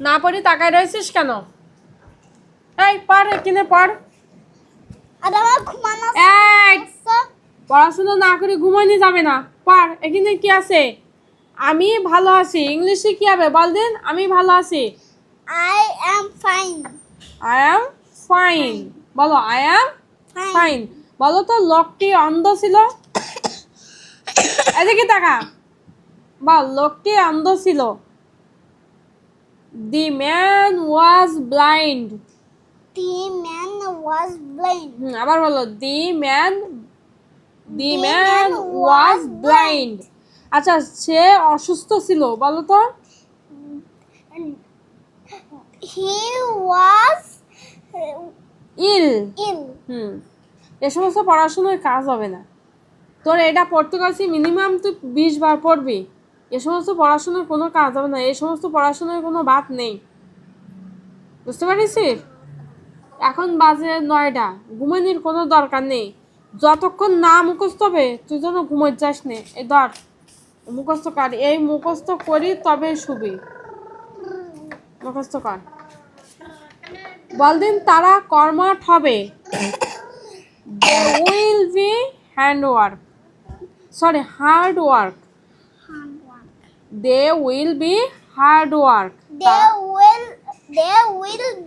না পড়ি তাকায় রয়েছিস কেন? এই পড়, এখানে পড়। আর আমার ঘুমানো এই পড়াশোনা না করে ঘুমানি যাবে না। পড়, এখানে কি আছে? আমি ভালো আছি ইংলিশে কি হবে বল দিন? আমি ভালো আছি। I am fine. I am fine. বলো আই অ্যাম ফাইন। বলো তো লোকটি অন্ধ ছিল। এদিকে তাকা। বল লোকটি অন্ধ ছিল। The man was blind. The man was blind. আবার বলো the man The was man was blind. আচ্ছা সে অসুস্থ ছিল বলো তো? He was ill. ill. এ সমস্ত পড়াশোনার কাজ হবে না তোর। এটা পড়তে গেছি মিনিমাম তুই 20 বার পড়বি। এ সমস্ত পড়াশোনার কোনো কাজ হবে না। এই সমস্ত পড়াশোনার কোনো বাদ নেই, বুঝতে পারিস? এখন বাজে 9টা, ঘুমানির কোনো দরকার নেই। যতক্ষণ না মুখস্থ হবে তুই যেন ঘুমোই যাস নে। এই ধর মুখস্থ কর, এই মুখস্থ করি তবে শুবি। মুখস্থ কর। বল দিন তারা কর্মঠ হবে। They will be hand work, sorry hard work. They will be hard work. They will